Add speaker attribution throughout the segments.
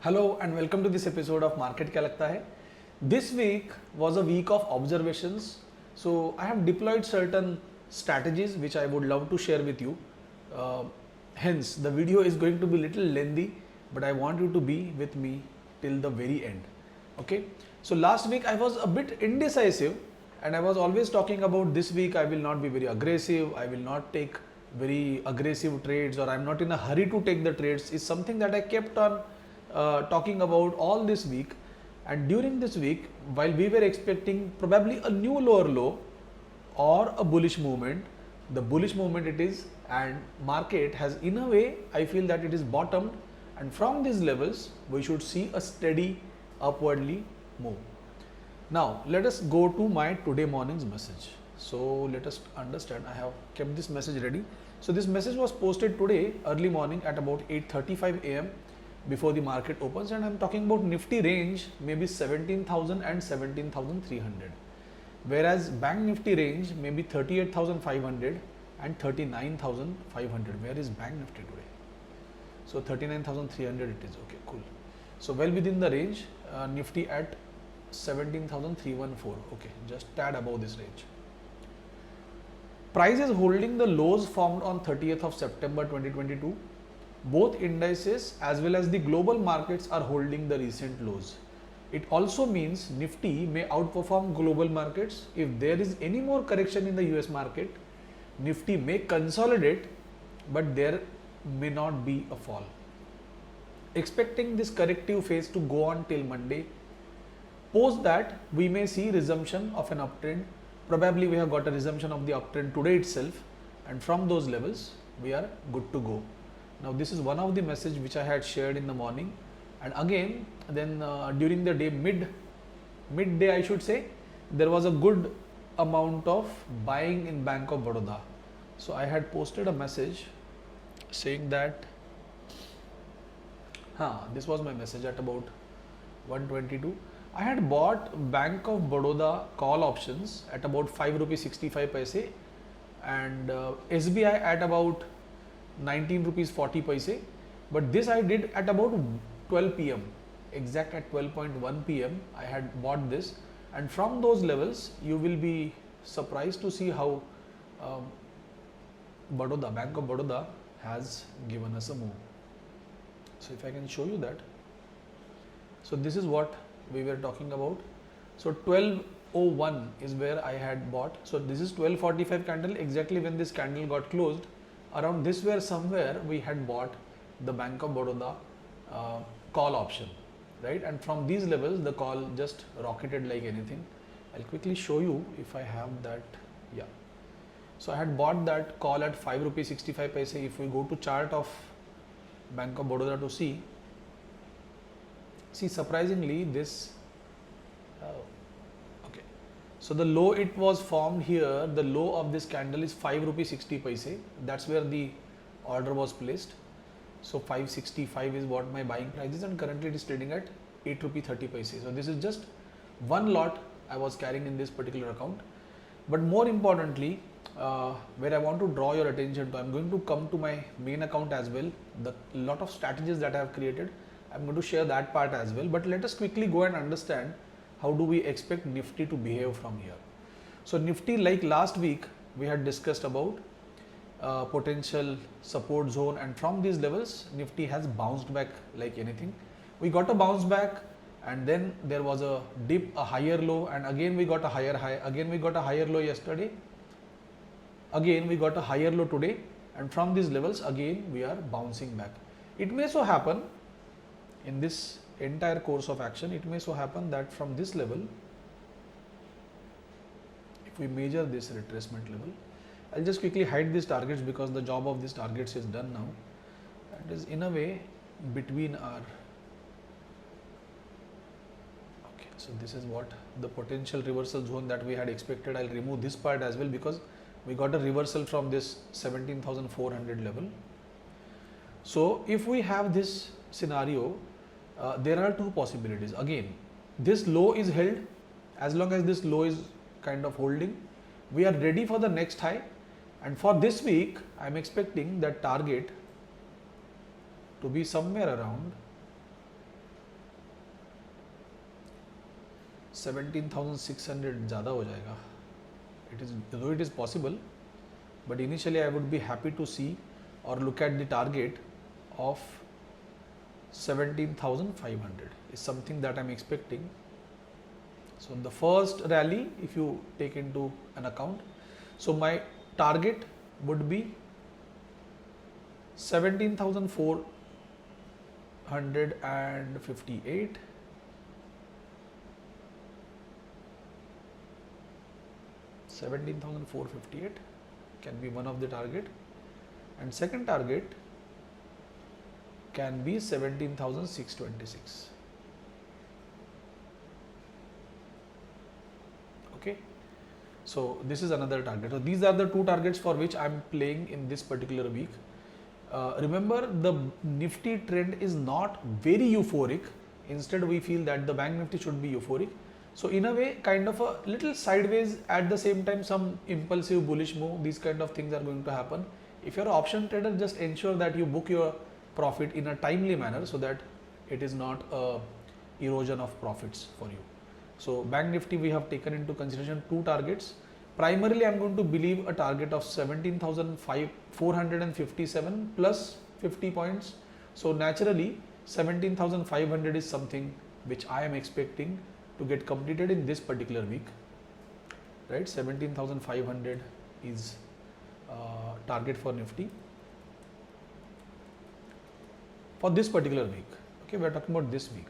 Speaker 1: Hello and welcome to this episode of Market Kya Lagta Hai. This week was a week of observations. So I have deployed certain strategies which I would love to share with you. Hence the video is going to be little lengthy, but I want you to be with me till the very end. Okay. So last week I was a bit indecisive and I was always talking about this week I will not be very aggressive. I will not take very aggressive trades, or I'm not in a hurry to take the trades is something that I kept on talking about all this week. And during this week, while we were expecting probably a new lower low or a bullish movement, the bullish movement it is, and market has in a way I feel that it is bottomed, and from these levels we should see a steady upwardly move. Now let us go to my today morning's message. So let us understand, I have kept this message ready. So this message was posted today early morning at about 8:35 a.m. before the market opens, and I'm talking about Nifty range maybe 17,000 and 17,300, whereas Bank Nifty range maybe 38,500 and 39,500. Where is Bank Nifty today? So 39,300 it is. Okay, cool. So well within the range. Nifty at 17,314. Okay, just tad above this range. Price is holding the lows formed on 30th of September 2022. Both indices as well as the global markets are holding the recent lows. It also means Nifty may outperform global markets. If there is any more correction in the US market, Nifty may consolidate, but there may not be a fall. Expecting this corrective phase to go on till Monday. Post that, we may see resumption of an uptrend. Probably we have got a resumption of the uptrend today itself, and from those levels we are good to go. Now this is one of the message which I had shared in the morning, and again then during the day midday I should say, there was a good amount of buying in Bank of Baroda. So I had posted a message saying that this was my message at about 122. I had bought Bank of Baroda call options at about 5 rupees 65 paise and SBI at about 19 rupees 40 paise, but this I did at about 12 pm, exact at 12.1 pm I had bought this, and from those levels you will be surprised to see how Bank of Baroda has given us a move. So if I can show you that, so this is what we were talking about. So 1201 is where I had bought. So this is 1245 candle, exactly when this candle got closed. Around this where somewhere we had bought the Bank of Baroda call option, right? And from these levels the call just rocketed like anything. I'll quickly show you if I have that. Yeah. So I had bought that call at 5 rupees 65 paise. If we go to chart of Bank of Baroda to see surprisingly this okay. So the low it was formed here, the low of this candle is 5 rupees 60 paise. That's where the order was placed. So 565 is what my buying price is, and currently it is trading at 8 rupee 30 paise. So this is just one lot I was carrying in this particular account. But more importantly, where I want to draw your attention to, I'm going to come to my main account as well. The lot of strategies that I have created, I'm going to share that part as well. But let us quickly go and understand how do we expect Nifty to behave from here. So Nifty, like last week we had discussed about potential support zone, and from these levels Nifty has bounced back like anything. We got a bounce back, and then there was a dip, a higher low, and again we got a higher high. Again we got a higher low yesterday. Again we got a higher low today, and from these levels again we are bouncing back. It may so happen in this entire course of action, it may so happen that from this level, if we measure this retracement level, I'll just quickly hide these targets because the job of these targets is done now. That is in a way between our, okay, so this is what the potential reversal zone that we had expected. I'll remove this part as well because we got a reversal from this 17,400 level. So if we have this scenario, there are two possibilities. Again, this low is held. As long as this low is kind of holding, we are ready for the next high, and for this week I am expecting that target to be somewhere around 17,600 ज़्यादा हो जाएगा. Though it is possible, but initially I would be happy to see or look at the target of 17,500 is something that I'm expecting. So the first rally, if you take into an account, so my target would be 17,458. $17,458 can be one of the target, and second target can be 17,626. Okay, so this is another target. So these are the two targets for which I am playing in this particular week. Remember, the Nifty trend is not very euphoric. Instead, we feel that the Bank Nifty should be euphoric. So in a way, kind of a little sideways, at the same time some impulsive bullish move, these kind of things are going to happen. If you're an option trader, just ensure that you book your profit in a timely manner so that it is not a erosion of profits for you. So Bank Nifty, we have taken into consideration two targets. Primarily, I'm going to believe a target of 17,457 plus 50 points. So naturally, 17,500 is something which I am expecting to get completed in this particular week, right? 17,500 is target for Nifty for this particular week. Okay, we are talking about this week.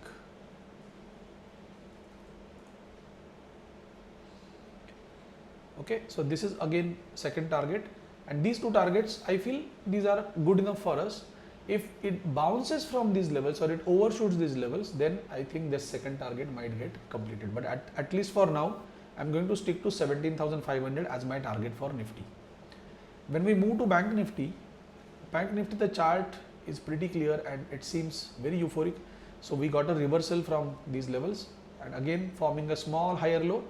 Speaker 1: Okay, so this is again second target, and these two targets, I feel these are good enough for us. If it bounces from these levels or it overshoots these levels, then I think this second target might get completed. But at least for now, I'm going to stick to 17,500 as my target for Nifty. When we move to Bank Nifty, the chart is pretty clear and it seems very euphoric. So we got a reversal from these levels, and again forming a small higher low,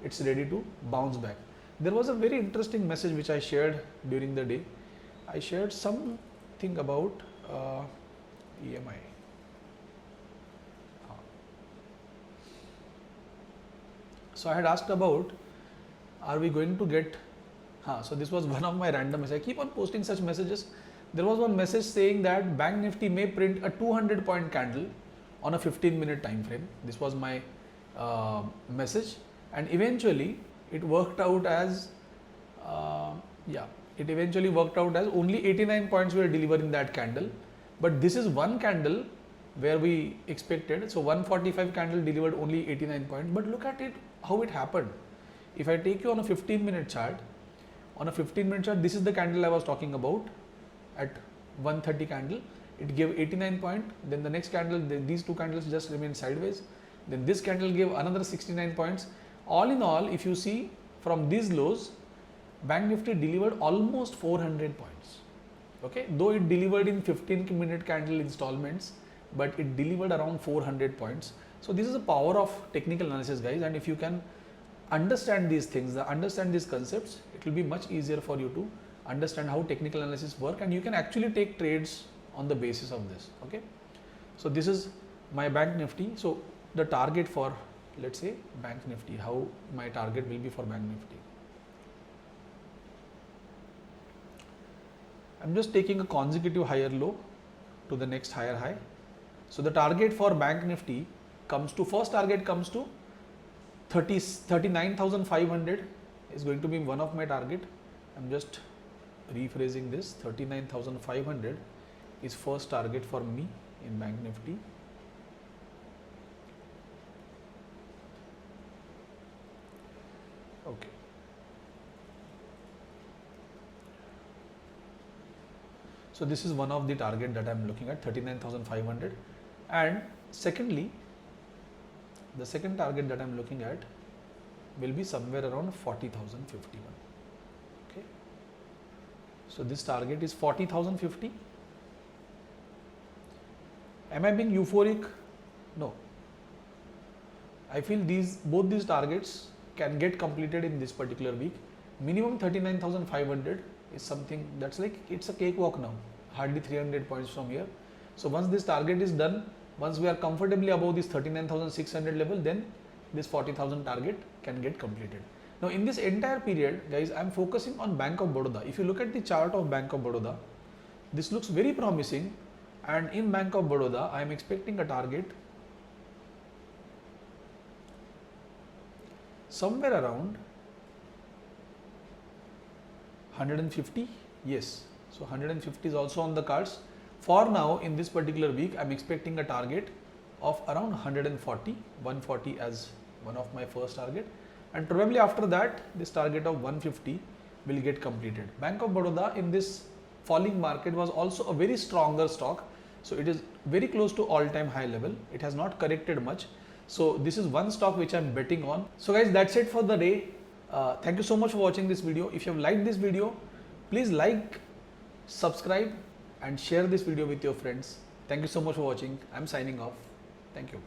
Speaker 1: it's ready to bounce back. There was a very interesting message which I shared during the day. I shared something about EMI. So I had asked about, are we going to get, so this was one of my random messages. I keep on posting such messages. There was one message saying that Bank Nifty may print a 200-point candle on a 15-minute time frame. This was my message, and eventually it worked out as, it eventually worked out as only 89 points were delivered in that candle. But this is one candle where we expected, so 145 candle delivered only 89 points. But look at it, how it happened. If I take you on a 15-minute chart, this is the candle I was talking about at 130 candle. It gave 89 points. Then the next candle, these two candles just remained sideways. Then this candle gave another 69 points. All in all, if you see from these lows, Bank Nifty delivered almost 400 points. Okay, though it delivered in 15-minute candle installments, but it delivered around 400 points. So this is the power of technical analysis, guys. And if you can understand these things, understand these concepts, it will be much easier for you to understand how technical analysis work, and you can actually take trades on the basis of this. Okay, so this is my Bank Nifty. So the target for, let's say, Bank Nifty, how my target will be for Bank Nifty. I'm just taking a consecutive higher low to the next higher high. So the target for Bank Nifty comes to, first target comes to 39,500 is going to be one of my target. I'm just rephrasing this. 39,500 is first target for me in Bank Nifty. Okay. So this is one of the target that I am looking at, 39,500. And secondly, the second target that I am looking at will be somewhere around 40,051. Okay. So this target is 40,050. Am I being euphoric? No. I feel both these targets can get completed in this particular week. Minimum 39,500 is something that's like, it's a cakewalk now, hardly 300 points from here. So once this target is done, once we are comfortably above this 39,600 level, then this 40,000 target can get completed. Now in this entire period, guys, I am focusing on Bank of Baroda. If you look at the chart of Bank of Baroda, this looks very promising, and in Bank of Baroda, I am expecting a target somewhere around 150. Yes, so 150 is also on the cards. For now, in this particular week, I am expecting a target of around 140 as one of my first target, and probably after that this target of 150 will get completed. Bank of Baroda in this falling market was also a very stronger stock, so it is very close to all-time high level. It has not corrected much, so this is one stock which I am betting on. So guys, that's it for the day. Thank you so much for watching this video. If you have liked this video, please like, subscribe and share this video with your friends. Thank you so much for watching. I am signing off. Thank you.